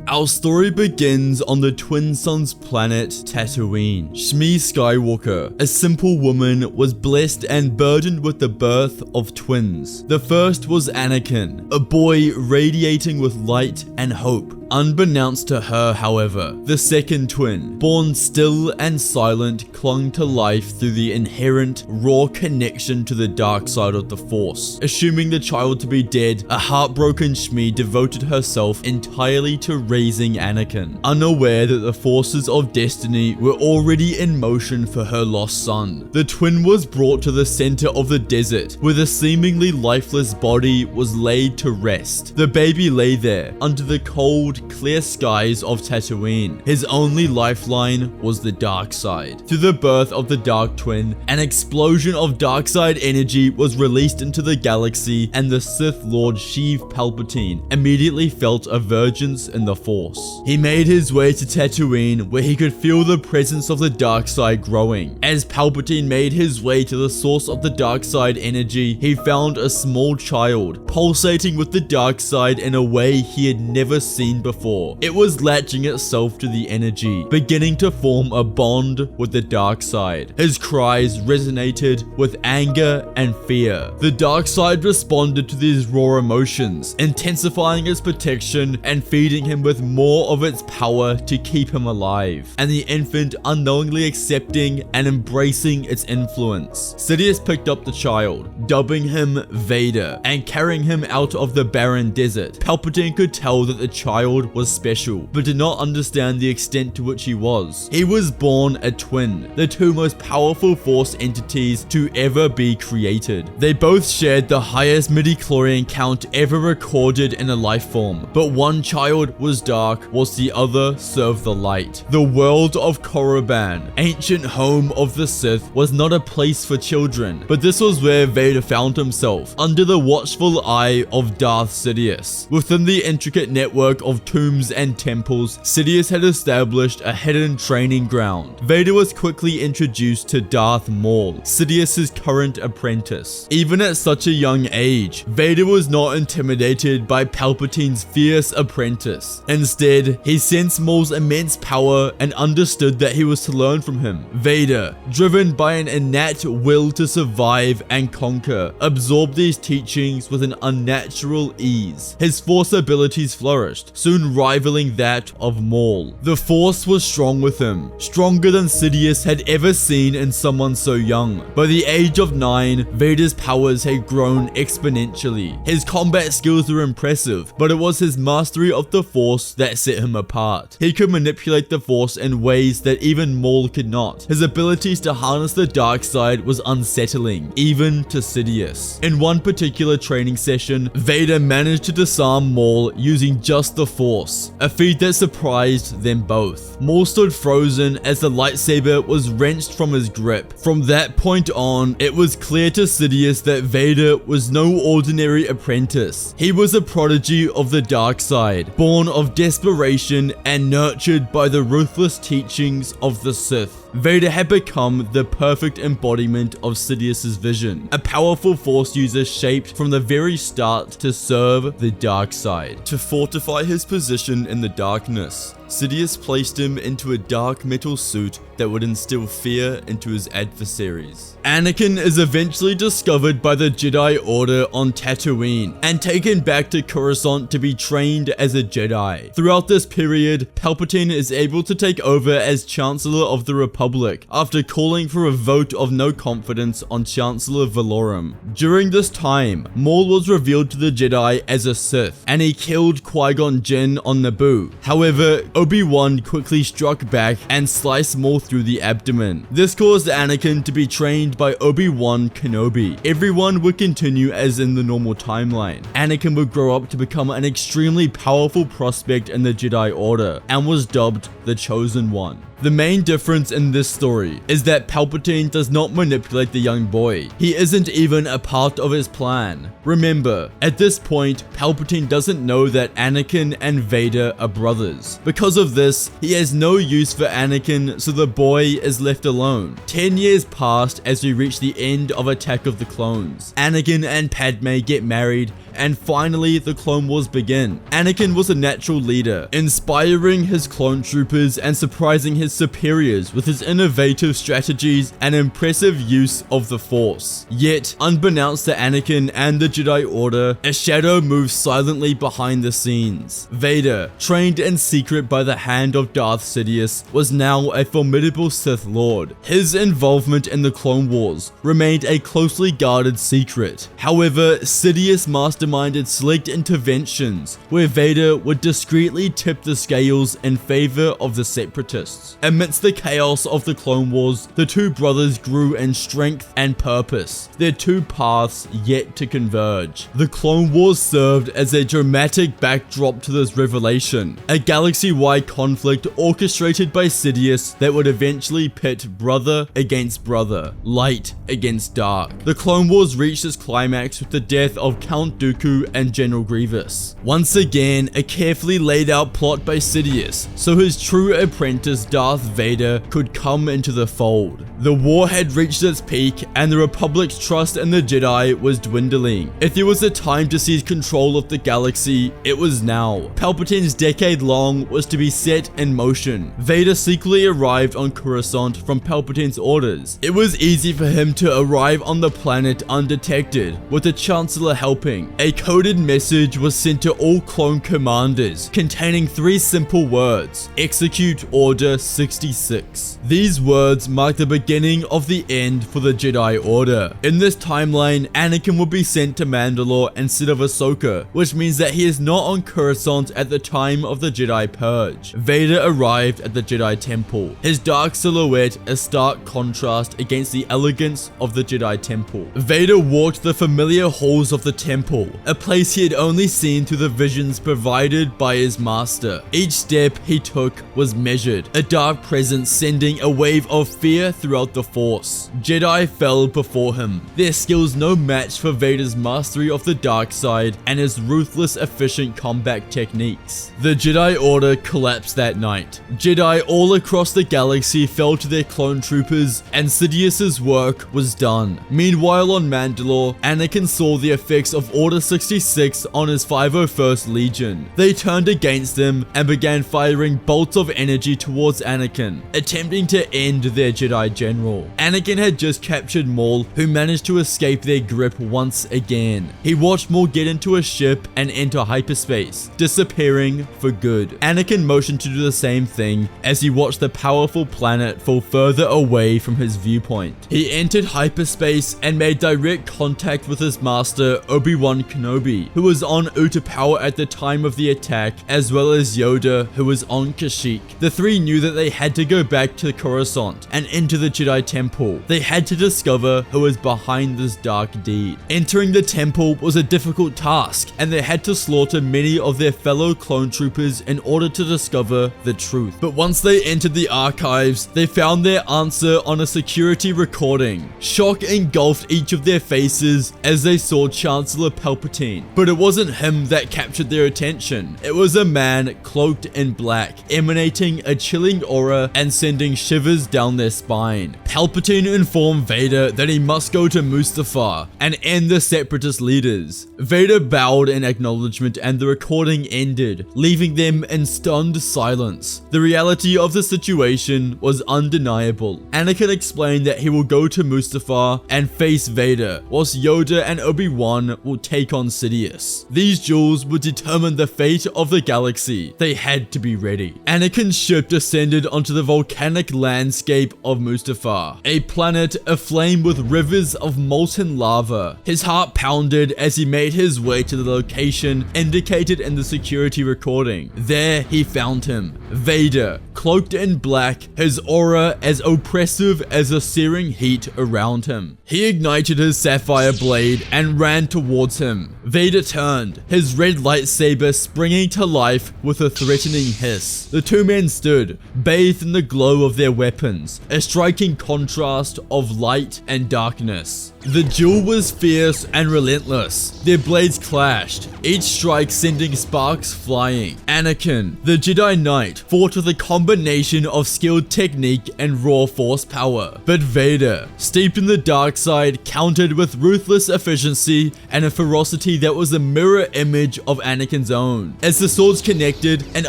Our story begins on the twin suns planet Tatooine. Shmi Skywalker, a simple woman, was blessed and burdened with the birth of twins. The first was Anakin, a boy radiating with light and hope. Unbeknownst to her, however, the second twin, born still and silent, clung to life through the inherent, raw connection to the dark side of the Force. Assuming the child to be dead, a heartbroken Shmi devoted herself entirely to raising Anakin, unaware that the forces of destiny were already in motion for her lost son. The twin was brought to the center of the desert, where the seemingly lifeless body was laid to rest. The baby lay there, under the cold, clear skies of Tatooine. His only lifeline was the dark side. Through the birth of the dark twin, an explosion of dark side energy was released into the galaxy, and the Sith Lord Sheev Palpatine immediately felt a vergence in the Force. He made his way to Tatooine, where he could feel the presence of the dark side growing. As Palpatine made his way to the source of the dark side energy, he found a small child pulsating with the dark side in a way he had never seen before. It was latching itself to the energy, beginning to form a bond with the dark side. His cries resonated with anger and fear. The dark side responded to these raw emotions, intensifying its protection and feeding him with more of its power to keep him alive, and the infant unknowingly accepting and embracing its influence. Sidious picked up the child, dubbing him Vader, and carrying him out of the barren desert. Palpatine could tell that the child was special, but did not understand the extent to which he was. He was born a twin, the two most powerful Force entities to ever be created. They both shared the highest midichlorian count ever recorded in a life form, but one child was dark, whilst the other served the light. The world of Korriban, ancient home of the Sith, was not a place for children, but this was where Vader found himself, under the watchful eye of Darth Sidious. Within the intricate network of tombs and temples, Sidious had established a hidden training ground. Vader was quickly introduced to Darth Maul, Sidious's current apprentice. Even at such a young age, Vader was not intimidated by Palpatine's fierce apprentice. Instead, he sensed Maul's immense power and understood that he was to learn from him. Vader, driven by an innate will to survive and conquer, absorbed these teachings with an unnatural ease. His Force abilities flourished, soon rivaling that of Maul. The Force was strong with him, stronger than Sidious had ever seen in someone so young. By the age of 9, Vader's powers had grown exponentially. His combat skills were impressive, but it was his mastery of the Force that set him apart. He could manipulate the Force in ways that even Maul could not. His abilities to harness the dark side was unsettling, even to Sidious. In one particular training session, Vader managed to disarm Maul using just the Force, a feat that surprised them both. Maul stood frozen as the lightsaber was wrenched from his grip. From that point on, it was clear to Sidious that Vader was no ordinary apprentice. He was a prodigy of the dark side, born of desperation and nurtured by the ruthless teachings of the Sith. Vader had become the perfect embodiment of Sidious's vision, a powerful Force user shaped from the very start to serve the dark side. To fortify his position in the darkness, Sidious placed him into a dark metal suit that would instill fear into his adversaries. Anakin is eventually discovered by the Jedi Order on Tatooine and taken back to Coruscant to be trained as a Jedi. Throughout this period, Palpatine is able to take over as Chancellor of the Republic after calling for a vote of no confidence on Chancellor Valorum. During this time, Maul was revealed to the Jedi as a Sith, and he killed Qui-Gon Jinn on Naboo. However, Obi-Wan quickly struck back and sliced Maul through the abdomen. This caused Anakin to be trained by Obi-Wan Kenobi. Everyone would continue as in the normal timeline. Anakin would grow up to become an extremely powerful prospect in the Jedi Order and was dubbed the Chosen One. The main difference in this story is that Palpatine does not manipulate the young boy. He isn't even a part of his plan. Remember, at this point, Palpatine doesn't know that Anakin and Vader are brothers. Because of this, he has no use for Anakin, so the boy is left alone. 10 years passed as we reach the end of Attack of the Clones. Anakin and Padme get married, and finally the Clone Wars begin. Anakin was a natural leader, inspiring his clone troopers and surprising his superiors with his innovative strategies and impressive use of the Force. Yet, unbeknownst to Anakin and the Jedi Order, a shadow moves silently behind the scenes. Vader, trained in secret by the hand of Darth Sidious, was now a formidable Sith Lord. His involvement in the Clone Wars remained a closely guarded secret. However, Sidious masterminded select interventions where Vader would discreetly tip the scales in favor of the Separatists. Amidst the chaos of the Clone Wars, the two brothers grew in strength and purpose, their two paths yet to converge. The Clone Wars served as a dramatic backdrop to this revelation, a galaxy-wide conflict orchestrated by Sidious that would eventually pit brother against brother, light against dark. The Clone Wars reached its climax with the death of Count Dooku and General Grievous. Once again, a carefully laid out plot by Sidious, so his true apprentice Darth Vader could come into the fold. The war had reached its peak, and the Republic's trust in the Jedi was dwindling. If there was a time to seize control of the galaxy, it was now. Palpatine's decade-long was to be set in motion. Vader secretly arrived on Coruscant from Palpatine's orders. It was easy for him to arrive on the planet undetected, with the Chancellor helping. A coded message was sent to all clone commanders, containing 3 simple words: execute Order 66. These words mark the beginning of the end for the Jedi Order. In this timeline, Anakin will be sent to Mandalore instead of Ahsoka, which means that he is not on Coruscant at the time of the Jedi Purge. Vader arrived at the Jedi Temple, his dark silhouette a stark contrast against the elegance of the Jedi Temple. Vader walked the familiar halls of the temple, a place he had only seen through the visions provided by his master. Each step he took was measured, a dark presence sending a wave of fear throughout the Force. Jedi fell before him, their skills no match for Vader's mastery of the dark side and his ruthless, efficient combat techniques. The Jedi Order collapsed that night. Jedi all across the galaxy fell to their clone troopers, and Sidious's work was done. Meanwhile, on Mandalore, Anakin saw the effects of Order 66 on his 501st Legion. They turned against him and began firing bolts of energy towards Anakin, attempting to end their Jedi General. Anakin had just captured Maul, who managed to escape their grip once again. He watched Maul get into a ship and enter hyperspace, disappearing for good. Anakin motioned to do the same thing as he watched the powerful planet fall further away from his viewpoint. He entered hyperspace and made direct contact with his master Obi-Wan Kenobi, who was on Utapau at the time of the attack, as well as Yoda, who was on Kashyyyk. The three knew that they had to go back to Coruscant and into the Jedi Temple. They had to discover who was behind this dark deed. Entering the temple was a difficult task, and they had to slaughter many of their fellow clone troopers in order to discover the truth. But once they entered the archives, they found their answer on a security recording. Shock engulfed each of their faces as they saw Chancellor Palpatine. But it wasn't him that captured their attention. It was a man cloaked in black, emanating a chilling aura and sending shivers down their spine. Palpatine informed Vader that he must go to Mustafar and end the Separatist leaders. Vader bowed in acknowledgement and the recording ended, leaving them in stunned silence. The reality of the situation was undeniable. Anakin explained that he will go to Mustafar and face Vader, whilst Yoda and Obi-Wan will take on Sidious. These duels would determine the fate of the galaxy. They had to be ready. Anakin's ship descended onto the volcanic landscape of Mustafar, a planet aflame with rivers of molten lava. His heart pounded as he made his way to the location indicated in the security recording. There he found him, Vader, cloaked in black, his aura as oppressive as the searing heat around him. He ignited his sapphire blade and ran towards him. Vader turned, his red lightsaber springing to life with a threatening hiss. The two men stood, bathed in the glow of their weapons, a striking contrast of light and darkness. The duel was fierce and relentless. Their blades clashed, each strike sending sparks flying. Anakin, the Jedi Knight, fought with a combination of skilled technique and raw force power. But Vader, steeped in the dark side, countered with ruthless efficiency and a ferocity that was a mirror image of Anakin's own. As the swords connected, an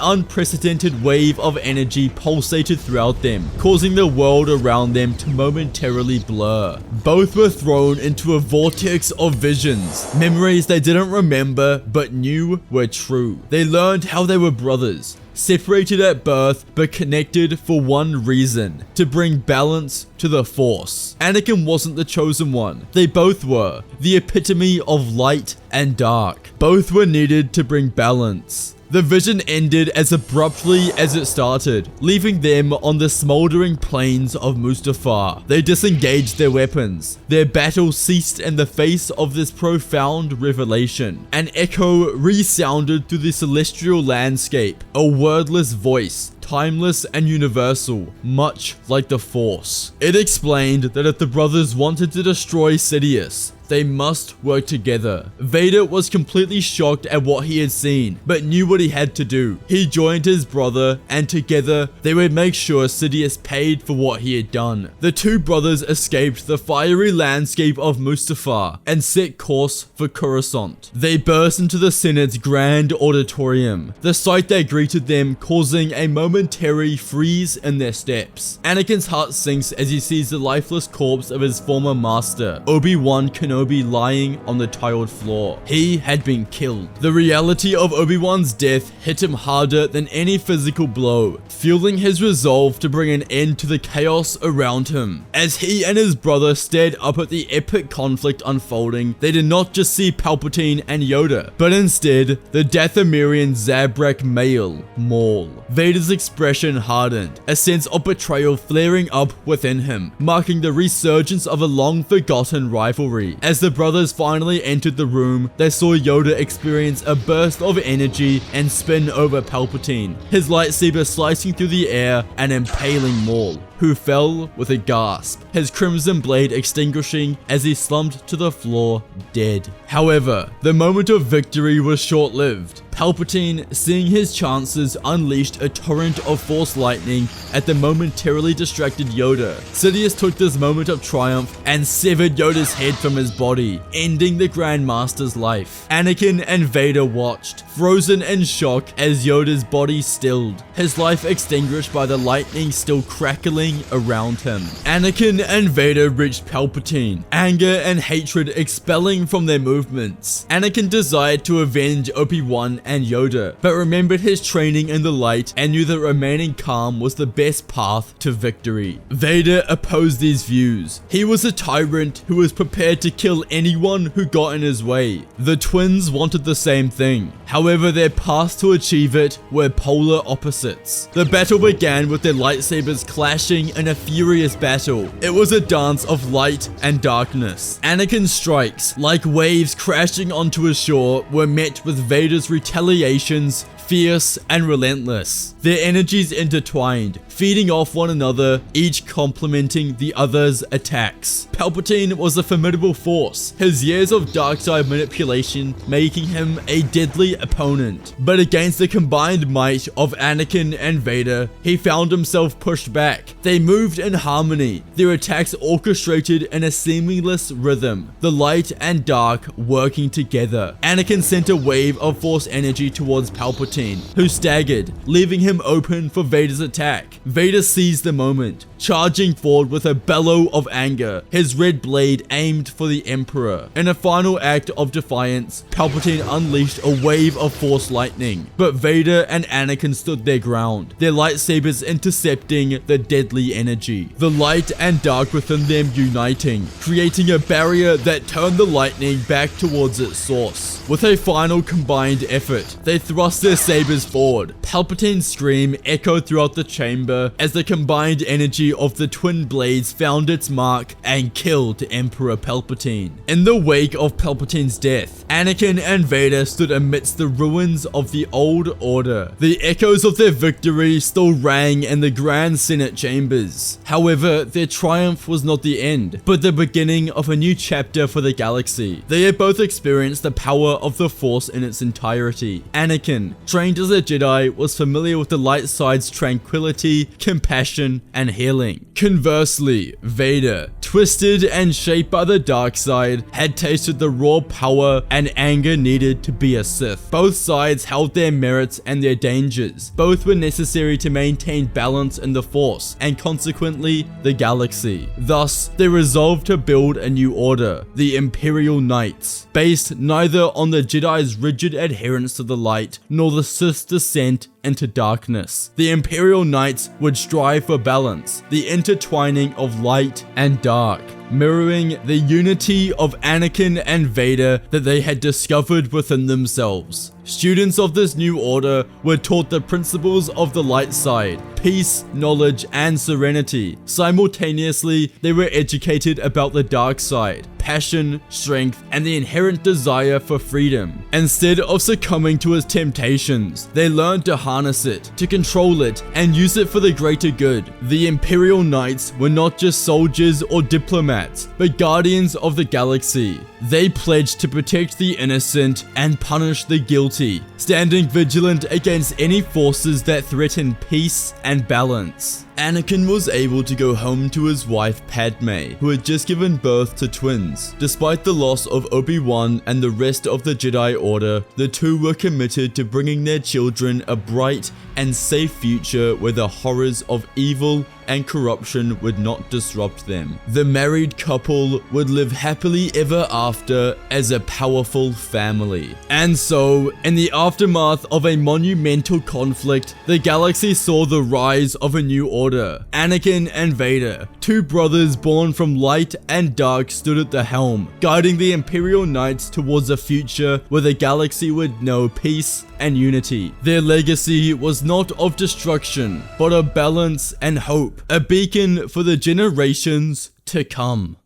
unprecedented wave of energy pulsated throughout them, causing the world around them to momentarily blur. Both were thrown into a vortex of visions, memories they didn't remember but knew were true. They learned how they were brothers, separated at birth but connected for one reason: to bring balance to the Force. Anakin wasn't the chosen one. They both were, the epitome of light and dark. Both were needed to bring balance. The vision ended as abruptly as it started, leaving them on the smoldering plains of Mustafar. They disengaged their weapons. Their battle ceased in the face of this profound revelation. An echo resounded through the celestial landscape, a wordless voice, timeless and universal, much like the Force. It explained that if the brothers wanted to destroy Sidious, they must work together. Vader was completely shocked at what he had seen, but knew what he had to do. He joined his brother, and together, they would make sure Sidious paid for what he had done. The two brothers escaped the fiery landscape of Mustafar and set course for Coruscant. They burst into the Senate's grand auditorium, the sight that greeted them causing a momentary freeze in their steps. Anakin's heart sinks as he sees the lifeless corpse of his former master, Obi-Wan Kenobi, lying on the tiled floor. He had been killed. The reality of Obi-Wan's death hit him harder than any physical blow, fueling his resolve to bring an end to the chaos around him. As he and his brother stared up at the epic conflict unfolding, they did not just see Palpatine and Yoda, but instead the Dathomirian Zabrak Maul. Vader's expression hardened, a sense of betrayal flaring up within him, marking the resurgence of a long-forgotten rivalry. As the brothers finally entered the room, they saw Yoda experience a burst of energy and spin over Palpatine, his lightsaber slicing through the air and impaling Maul, who fell with a gasp, his crimson blade extinguishing as he slumped to the floor dead. However, the moment of victory was short-lived. Palpatine, seeing his chances, unleashed a torrent of force lightning at the momentarily distracted Yoda. Sidious took this moment of triumph and severed Yoda's head from his body, ending the Grand Master's life. Anakin and Vader watched, frozen in shock as Yoda's body stilled, his life extinguished by the lightning still crackling around him. Anakin and Vader reached Palpatine, anger and hatred expelling from their movements. Anakin desired to avenge Obi-Wan and Yoda, but remembered his training in the light and knew that remaining calm was the best path to victory. Vader opposed these views. He was a tyrant who was prepared to kill anyone who got in his way. The twins wanted the same thing. However, their paths to achieve it were polar opposites. The battle began with their lightsabers clashing in a furious battle. It was a dance of light and darkness. Anakin's strikes, like waves crashing onto a shore, were met with Vader's retaliations, fierce and relentless. Their energies intertwined, feeding off one another, each complementing the other's attacks. Palpatine was a formidable force, his years of dark side manipulation making him a deadly opponent. But against the combined might of Anakin and Vader, he found himself pushed back. They moved in harmony, their attacks orchestrated in a seamless rhythm, the light and dark working together. Anakin sent a wave of force energy towards Palpatine, who staggered, leaving him open for Vader's attack. Vader seized the moment, charging forward with a bellow of anger, his red blade aimed for the Emperor. In a final act of defiance, Palpatine unleashed a wave of force lightning, but Vader and Anakin stood their ground, their lightsabers intercepting the deadly energy. The light and dark within them uniting, creating a barrier that turned the lightning back towards its source. With a final combined effort, they thrust their sabers forward. Palpatine's scream echoed throughout the chamber as the combined energy energy of the twin blades found its mark and killed Emperor Palpatine. In the wake of Palpatine's death, Anakin and Vader stood amidst the ruins of the old order. The echoes of their victory still rang in the Grand Senate chambers. However, their triumph was not the end, but the beginning of a new chapter for the galaxy. They had both experienced the power of the Force in its entirety. Anakin, trained as a Jedi, was familiar with the light side's tranquility, compassion, and healing. Conversely, Vader, twisted and shaped by the dark side, had tasted the raw power and anger needed to be a Sith. Both sides held their merits and their dangers. Both were necessary to maintain balance in the Force, and consequently, the galaxy. Thus, they resolved to build a new order, the Imperial Knights, based neither on the Jedi's rigid adherence to the light, nor the Sith's descent into darkness. The Imperial Knights would strive for balance, the intertwining of light and dark, mirroring the unity of Anakin and Vader that they had discovered within themselves. Students of this new order were taught the principles of the light side, peace, knowledge, and serenity. Simultaneously, they were educated about the dark side, passion, strength, and the inherent desire for freedom. Instead of succumbing to its temptations, they learned to harness it, to control it, and use it for the greater good. The Imperial Knights were not just soldiers or diplomats, but guardians of the galaxy. They pledged to protect the innocent and punish the guilty, standing vigilant against any forces that threaten peace and balance. Anakin was able to go home to his wife Padme, who had just given birth to twins. Despite the loss of Obi-Wan and the rest of the Jedi Order, the two were committed to bringing their children a bright and safe future where the horrors of evil and corruption would not disrupt them. The married couple would live happily ever after as a powerful family. And so, in the aftermath of a monumental conflict, the galaxy saw the rise of a new order. Anakin and Vader, two brothers born from light and dark, stood at the helm, guiding the Imperial Knights towards a future where the galaxy would know peace and unity. Their legacy was not of destruction, but of balance and hope, a beacon for the generations to come.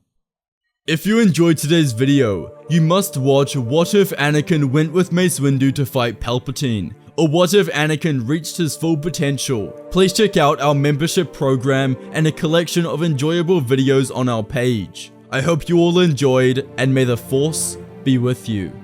If you enjoyed today's video, you must watch What If Anakin Went with Mace Windu to fight Palpatine, or What If Anakin Reached His Full Potential. Please check out our membership program and a collection of enjoyable videos on our page. I hope you all enjoyed, and may the Force be with you.